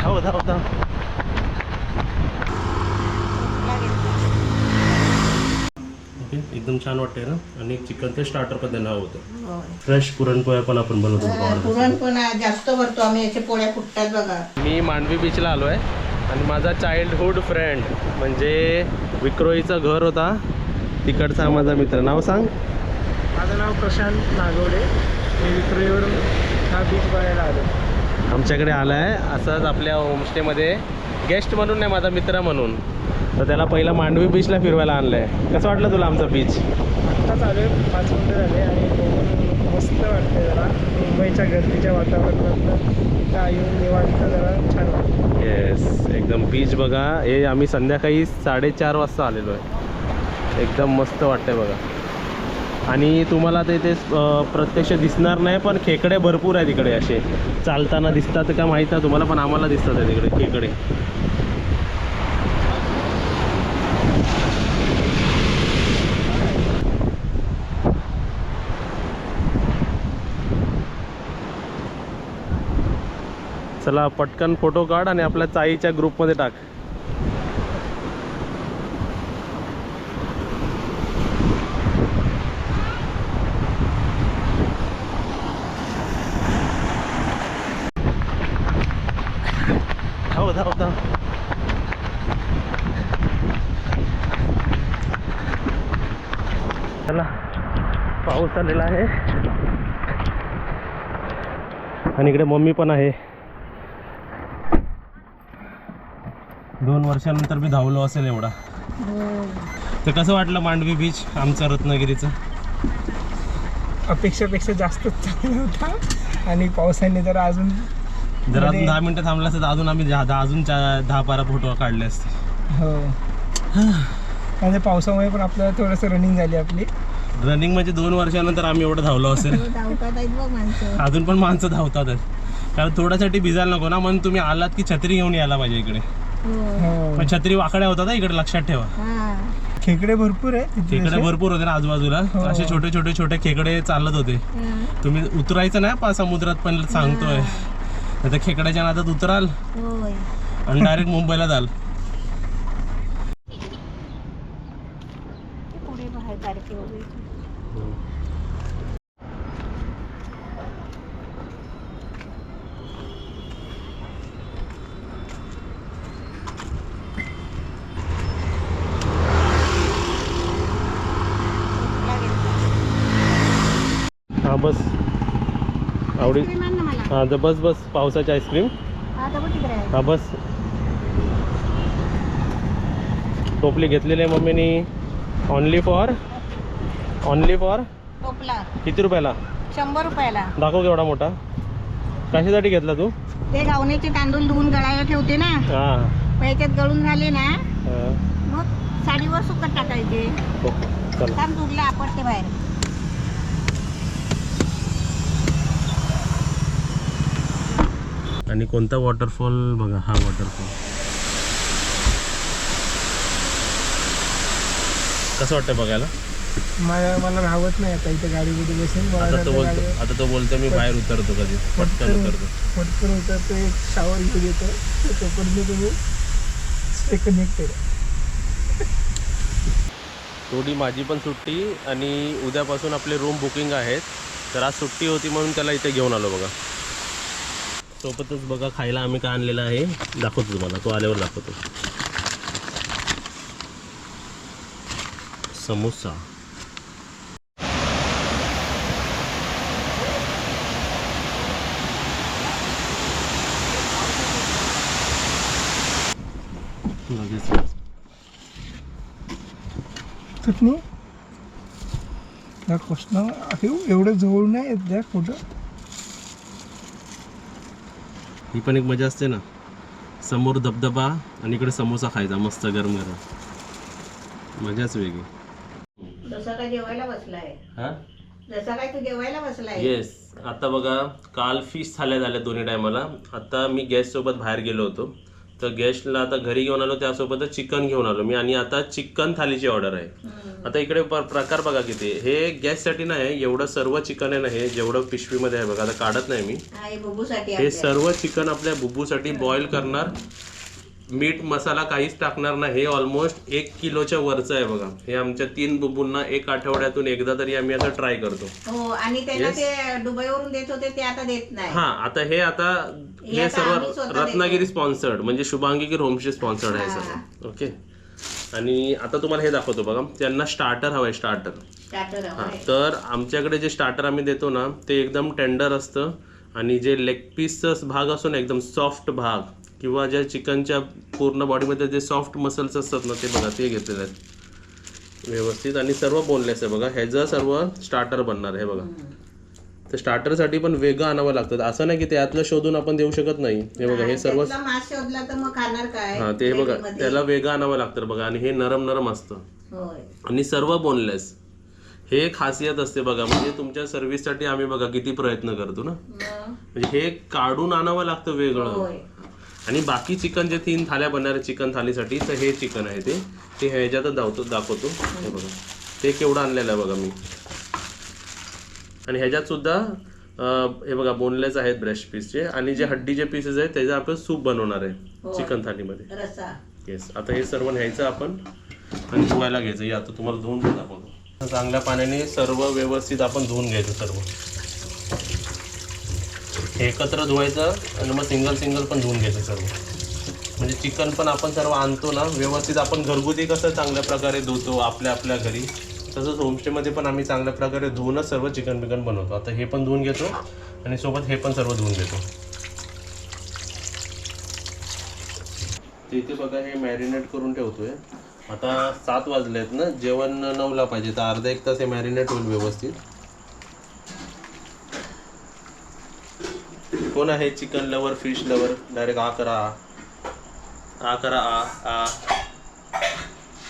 धाव धाव धाव. एकदम छान वाटते ना. आणि चिकन ते स्टार्टर पण त्यांना होतं. फ्रेश पुरणपोळ्या पण आपण बनवतो. पुरण पण जास्त भरतो आम्ही. याचे पोळ्या फुटतात बघा. मी मांडवी बीचला आलो आहे आणि माझा चाइल्डहुड फ्रेंड म्हणजे विक्रोळीचं घर होता तिकडचा माझा मित्र. नाव सांग. माझं नाव प्रशांत नागवडे. मी विक्रोळीवरून हा बीच बघायला आलो. आमच्याकडे आला आहे असंच आपल्या होमस्टेमध्ये गेस्ट म्हणून नाही, माझा मित्र म्हणून. तर त्याला पहिला मांडवी बीचला फिरवायला आणलं आहे. कसं वाटलं तुला आमचा बीच? आत्ताच आलो आहे, 5 मिनिटं झाले आणि मस्त वाटते जरा. मुंबईच्या गर्दीच्या वातावरणात का येऊन निवांत जरा छान वाटतं. येस, एकदम बीच बघा. हे आम्ही संध्याकाळी 4:30 वाजता आलेलो आहे. एकदम मस्त वाटतंय बघा. आणि तुम्हाला ते प्रत्यक्ष दिसणार नाही, पण खेकडे भरपूर आहे तिकडे. असे चालताना दिसतात का माहीत आहे तुम्हाला, पण आम्हाला दिसतात आहे तिकडे खेकडे. चला पटकन फोटो काढ आणि आपल्या चाईच्या ग्रुपमध्ये टाक. धाव धाव धाव. चला पाऊस आलेला आहे आणि इकडे मम्मी पण आहे. 2 वर्षानंतर मी धावलो असेल एवढा. तर कसं वाटलं मांडवी बीच आमचं रत्नागिरीचं? अपेक्षापेक्षा जास्तच चांगला होता आणि पावसाने जरा अजून 10 मिनटं थांबलं असतं तर अजून आम्ही अजून 10-12 फोटो काढले असते. हो. आणि पावसामुळे पण आपल्याला थोडंसं रनिंग झाली आपली. रनिंग म्हणजे 2 वर्षानंतर आम्ही एवढं धावलो असेल. अजून पण माणसं धावतातच, कारण थोड्यासाठी भिजायला नको ना. म्हणून तुम्ही आलात की छत्री घेऊन यायला पाहिजे इकडे. पण छत्री वाकड्या होतात इकडे, लक्षात ठेवा. खेकडे भरपूर आहे. खेकडे भरपूर होते ना आजूबाजूला. असे छोटे छोटे छोटे खेकडे चालत होते. तुम्ही उतरायचं नाही समुद्रात, पण सांगतोय. आता खेकड्याच्या नादात उतराल आणि डायरेक्ट मुंबईला जाल. हा बस आवडी. हा तर बस बस पावसाची आईस्क्रीम. हा बस. टोपली घेतलेली आहे मम्मीनी. ओनली फॉर टोपला किती रुपयाला? 100 रुपयाला. दाखव केवढा मोठा. कशासाठी घेतला तू? ते घावण्याचे तांदूळ धुवून गळायला ठेवते ना. हा त्याच्यात गळून झाले ना मग साडीवर सुकत टाकायचे. चल काम दुधला आपटते बाहेर. आणि कोणता वॉटरफॉल बघा, हा वॉटरफॉल. कसं वाटतं बघायला? मला राहत नाही आता इथे गाडीमध्ये बसून. आता तो बोलतो मी बाहेर उतरतो, कधी पटकन उतरतो. एक शावर घेऊन येतो, तोपर्यंत तुम्ही कनेक्ट करा. थोडी माझी पण सुट्टी आणि उद्यापासून आपले रूम बुकिंग आहेत. तर आज सुट्टी होती म्हणून त्याला इथे घेऊन आलो बघा. सोबतच बघा खायला आम्ही काय आणलेलं आहे, दाखवतो तुम्हाला. तो आल्यावर दाखवतो. समोसा. चटणी एवढं जवळ नाही येत द्या फोटो. ही पण एक मजा असते ना, समोर धबधबा आणि इकडे समोसा खायचा मस्त गरम गरम, मजाच वेगळी. जसा काय जेवायला बसलाय. हा जसा काय तू जेवायला बसलाय. येस. आता बघा काल फिश थाल्या झाल्या दोन्ही टायमाला. आता मी गेस्ट सोबत बाहेर गेलो होतो तर गेस्टला आता घरी घेऊन आलो, त्यासोबतच चिकन घेऊन आलो मी. आणि आता चिकन थालीची ऑर्डर आहे. आता इकडे प्रकार बघा किती. हे गॅससाठी नाही, एवढं सर्व चिकन आहे ना, हे जेवढं पिशवीमध्ये आहे बघा, आता काढत नाही मी. हे सर्व चिकन आपल्या बुब्बूसाठी बॉईल करणार. मीठ मसाला काहीच टाकणार नाही. हे ऑलमोस्ट 1 किलोच्या वरचं आहे बघा. हे आमच्या 3 बुब्बूंना 1 आठवड्यातून एकदा तरी आम्ही आता ट्राय करतो. हो, आणि त्याला ते दुबईवरून देत होते ते आता देत नाही. हा, आता हे आम्ही सर्व स्वतः रत्नागिरी स्पॉन्सर्ड, म्हणजे शुभांगी की होमस्टे स्पॉन्सर्ड आहे सगळं. ओके. आणि आता तुम्हाला हे दाखवतो बघा. त्यांना स्टार्टर हवंय, स्टार्टर. हा, तर आमच्याकडे जे स्टार्टर आम्ही देतो ना, ते एकदम टेंडर असतं. आणि जे लेग पीसचा भाग असतो ना, एकदम सॉफ्ट भाग, किंवा ज्या चिकनच्या पूर्ण बॉडीमध्ये जे सॉफ्ट मसल्स असतात ना, ते बघा, ते घेतलेले आहेत व्यवस्थित. आणि सर्व बोनलेस आहे बघा. ह्याचं सर्व स्टार्टर बनणार आहे बघा. तर स्टार्टरसाठी पण वेगळं आणावं लागतं. असं नाही की त्यातलं शोधून आपण देऊ शकत नाही. हे बघा, हे सर्व मास शोधला तर मग खाणार काय. हा, ते बघा, त्याला वेगळं आणावं लागतं बघा. आणि हे नरम असतं आणि सर्व बोनलेस. हे खासियत असते बघा. म्हणजे तुमच्या सर्व्हिससाठी आम्ही बघा किती प्रयत्न करतो ना. म्हणजे हे काढून आणावं लागतं वेगळं. आणि बाकी चिकन जे 3 थाल्या बनणार आहे चिकन थालीसाठी, तर हे चिकन आहे ते ह्याच्यातच दाखवतो. हे बघा, ते केवढं आणलेलं आहे बघा मी. आणि ह्याच्यात सुद्धा हे बघा बोनलेस आहेत ब्रेस्ट पीसचे. आणि जे हड्डीचे पीसेस आहेत त्याचं आपण सूप बनवणार आहे चिकन थालीमध्ये. येस. आता हे सर्व न्यायचं आपण आणि धुवायला घ्यायचं. हे आता तुम्हाला धुवून दाखवतो. चांगल्या पाण्याने सर्व व्यवस्थित आपण धुवून घ्यायचं सर्व. एकत्र धुवायचं आणि मग सिंगल पण धुवून घ्यायचं सर्व. म्हणजे चिकन पण आपण सर्व आणतो ना व्यवस्थित. आपण घरगुती कसं चांगल्या प्रकारे धुतो आपल्या घरी, तसंच होमस्टेमध्ये पण आम्ही चांगल्या प्रकारे धुवूनच सर्व चिकन बनवतो. आता हे पण धुवून घेतो आणि सोबत हे पण सर्व धुवून घेतो. इथे बघा, हे मॅरिनेट करून ठेवतोय. आता 7 वाजले आहेत ना, जेवण 9ला पाहिजे, तर अर्धा 1 तास हे मॅरिनेट होईल व्यवस्थित. कोण आहे chicken lover, fish lover? Direct आ करा.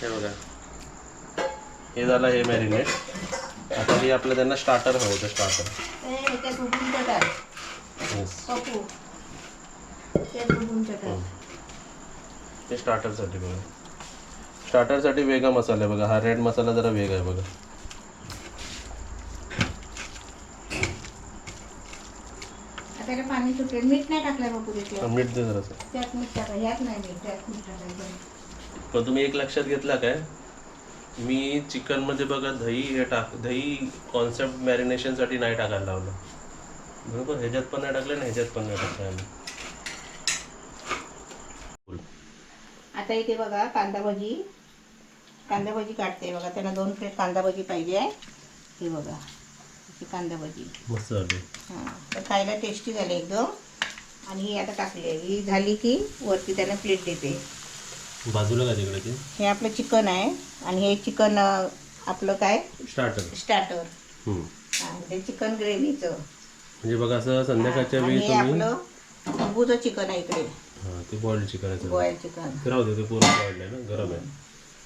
हे बघा, हे झालं हे मॅरिनेट. आता हे आपलं त्यांना स्टार्टर हवं होतं. स्टार्टर हे स्टार्टरसाठी बघा. स्टार्टरसाठी वेगळा मसाला आहे बघा. हा रेड मसाला जरा वेगळा आहे बघा. पाणी सुटेल. मीठ नाही टाकलं बापू. मीठ दे जरासं. त्यात मीठ टाका. ह्यात नाही मीठ, त्यात मीठ टाकायचं. पण तुम्ही एक लक्षात घेतला काय, मी चिकनमध्ये बघा दही कॉन्सेप्ट मॅरिनेशनसाठी नाही टाकायला लावलं. बरोबर, ह्याच्यात पण नाही टाकलं ना, ह्याच्यात पण नाही टाकलं आम्ही. आता इथे बघा कांदा भजी काढते बघा. त्यांना 2 प्लेट कांदा भजी पाहिजे. हे बघा, कांदा भजी मस्त झाली. हां, तर खायला टेस्टी झाले एकदम. आणि ही आता टाकली आहे. ही झाली की वरती त्यांना प्लेट देते. बाजूला काय तिकडे ते? हे आपलं चिकन आहे. आणि हे चिकन आपलं काय स्टार्टर. हां, ते चिकन ग्रेव्हीचं. म्हणजे बघा, असं संध्याकाळच्या वेळी हे आपलं बुब्बूचं चिकन आहे इकडे. हां, ते बॉइल्ड चिकन आहे. बॉइल्ड चिकन राहू दे, ते पूर्ण बॉइल्ड आहे ना, गरम आहे.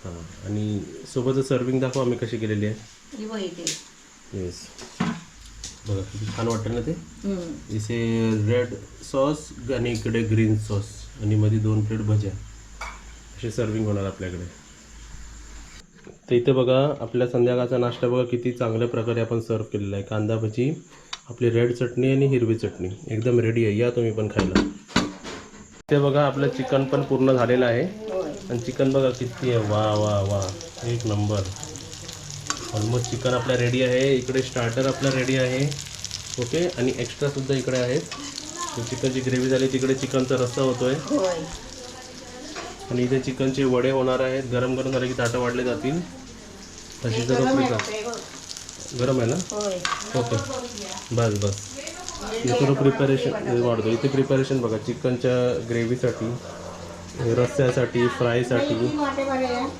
हां, आणि सोबतच सर्विंग दाखवा आम्ही कशी केलेली आहे. ही बघ इथे. येस, बघा किती छान वाटतं ना ते. इथे रेड सॉस आणि इकडे ग्रीन सॉस आणि मध्ये 2 प्लेट भज्या, अशी सर्विंग होणार आपल्याकडे. तर इथे बघा आपल्या संध्याकाळचा नाश्ता बघा किती चांगल्या प्रकारे आपण सर्व केलेला आहे. कांदा भजी, आपली रेड चटणी आणि हिरवी चटणी एकदम रेडी आहे. या तुम्ही पण खायला. ते बघा आपलं चिकन पण पूर्ण झालेलं आहे. आणि चिकन बघा किती आहे. वा वा वा, 1 नंबर. ऑलमोस्ट चिकन आपला रेडी आहे. इकडे स्टार्टर आपला रेडी आहे. ओके, आणि एक्स्ट्रासुद्धा इकडे आहेत. चिकनची ग्रेव्ही झाली, तिकडे चिकनचा रस्सा होतो आहे. आणि इथे चिकनचे वडे होणार आहेत. गरम झाले की ताटं वाढले जातील. तशी सर्व गरम आहे ना. ओके, बस हे सर्व प्रिपरेशन वाढतो. इथे प्रिपरेशन बघा चिकनच्या ग्रेव्हीसाठी, रस्स्यासाठी, फ्रायसाठी,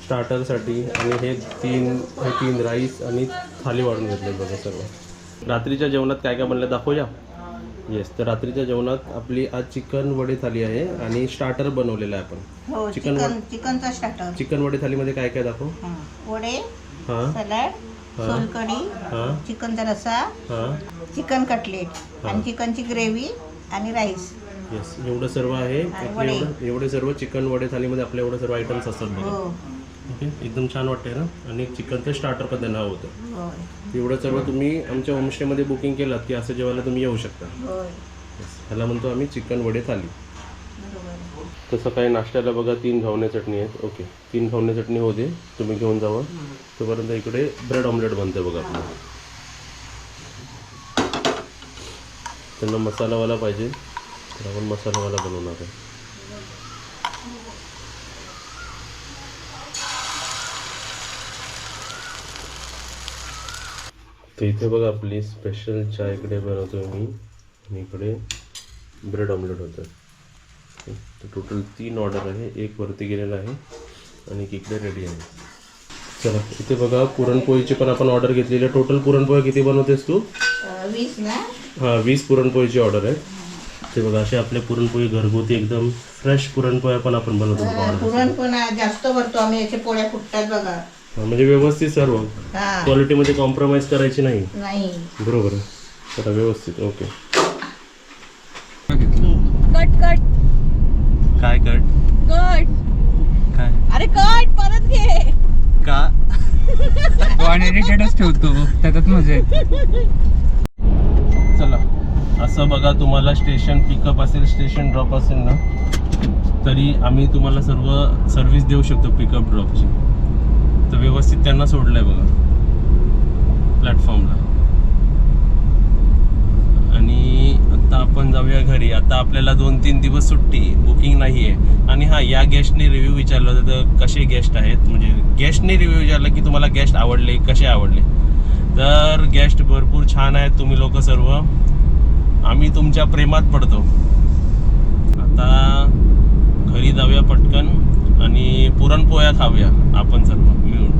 स्टार्टरसाठी. आणि हे तीन राईस आणि थाली वाढून घेतले बघा सर्व. रात्रीच्या जेवणात काय काय बनलं दाखवूया. येस, तर रात्रीच्या जेवणात आपली आज चिकन वडे थाली आहे आणि स्टार्टर बनवलेलं आहे आपण. चिकनचा स्टार्टर. चिकन वडे थालीमध्ये काय काय दाखव. वडे, हां, सलाड, सोलकढी, चिकनचा रस्सा, चिकन कटलेट आणि चिकनची ग्रेव्ही आणि राईस. येस, एवढं सर्व आहे आपले. एवढे सर्व चिकन वडे थालीमध्ये आपले एवढे सर्व आयटम्स असतात बघा. हो ओके, एकदम छान वाटते ना. आणि चिकनचं स्टार्टर पण त्यांना होतं. होय एवढं सर्व तुम्ही आमच्या होमस्टेमध्ये बुकिंग केलात की असं जेवायला तुम्ही येऊ शकता. होय येस, ह्याला म्हणतो आम्ही चिकन वडे थाली. बरोबर. तसं काही नाश्त्याला बघा 3 घावणे चटणी आहेत. ओके, 3 घावणे चटणी होते, तुम्ही घेऊन जावा. तोपर्यंत इकडे ब्रेड ऑमलेट बनते बघा आपलं. त्यांना मसालावाला पाहिजे तर आपण मसालावाला बनवणार आहे. तर इथे बघा आपली स्पेशल चहा इकडे बनवतो मी आणि इकडे ब्रेड ऑमलेट होतं. तर टोटल 3 ऑर्डर आहे. एक वरती गेलेला आहे आणि एक इकडे रेडी आहे. चला, इथे बघा पुरणपोळीची पण आपण ऑर्डर घेतलेली आहे. टोटल पुरणपोळी किती बनवतेस तू? 20 ना. हां, 20 पुरणपोळीची ऑर्डर आहे. ते बघा असे आपले पुरणपोळी घरगुती एकदम फ्रेश पुरणपोळ्या पण आपण बनवतो ऑर्डर. पुरण पण जास्त भरतो आम्ही, याच्या पोळ्या फुटतात बघा. म्हणजे व्यवस्थित सर्व हा क्वालिटीमध्ये कॉम्प्रोमाइज करायची नाही. नाही. बरोबर आहे. चला व्यवस्थित. ओके, कट कट काय कट कट काय अरे कट परत घे. का अनएडिटेडच ठेवतो, त्याच्यात मजा येते. चला, असं बघा तुम्हाला स्टेशन पिकअप असेल, स्टेशन ड्रॉप असेल ना, तरी आम्ही तुम्हाला सर्व सर्व्हिस देऊ शकतो पिकअप ड्रॉपची. तर व्यवस्थित त्यांना सोडलं आहे बघा प्लॅटफॉर्मला. आणि आता आपण जाऊया घरी. आता आपल्याला 2-3 दिवस सुट्टी, बुकिंग नाही आहे. आणि हां, या गेस्टने रिव्ह्यू विचारलं होतं तर कसे गेस्ट आहेत, म्हणजे गेस्टने रिव्ह्यू विचारलं की तुम्हाला गेस्ट आवडले, कसे आवडले. तर गेस्ट भरपूर छान आहेत तुम्ही लोक सर्व. आम्ही तुमच्या प्रेमात पडतो. आता घरी जाऊया पटकन आणि पुरणपोळ्या खाऊया आपण सर्व मिळून.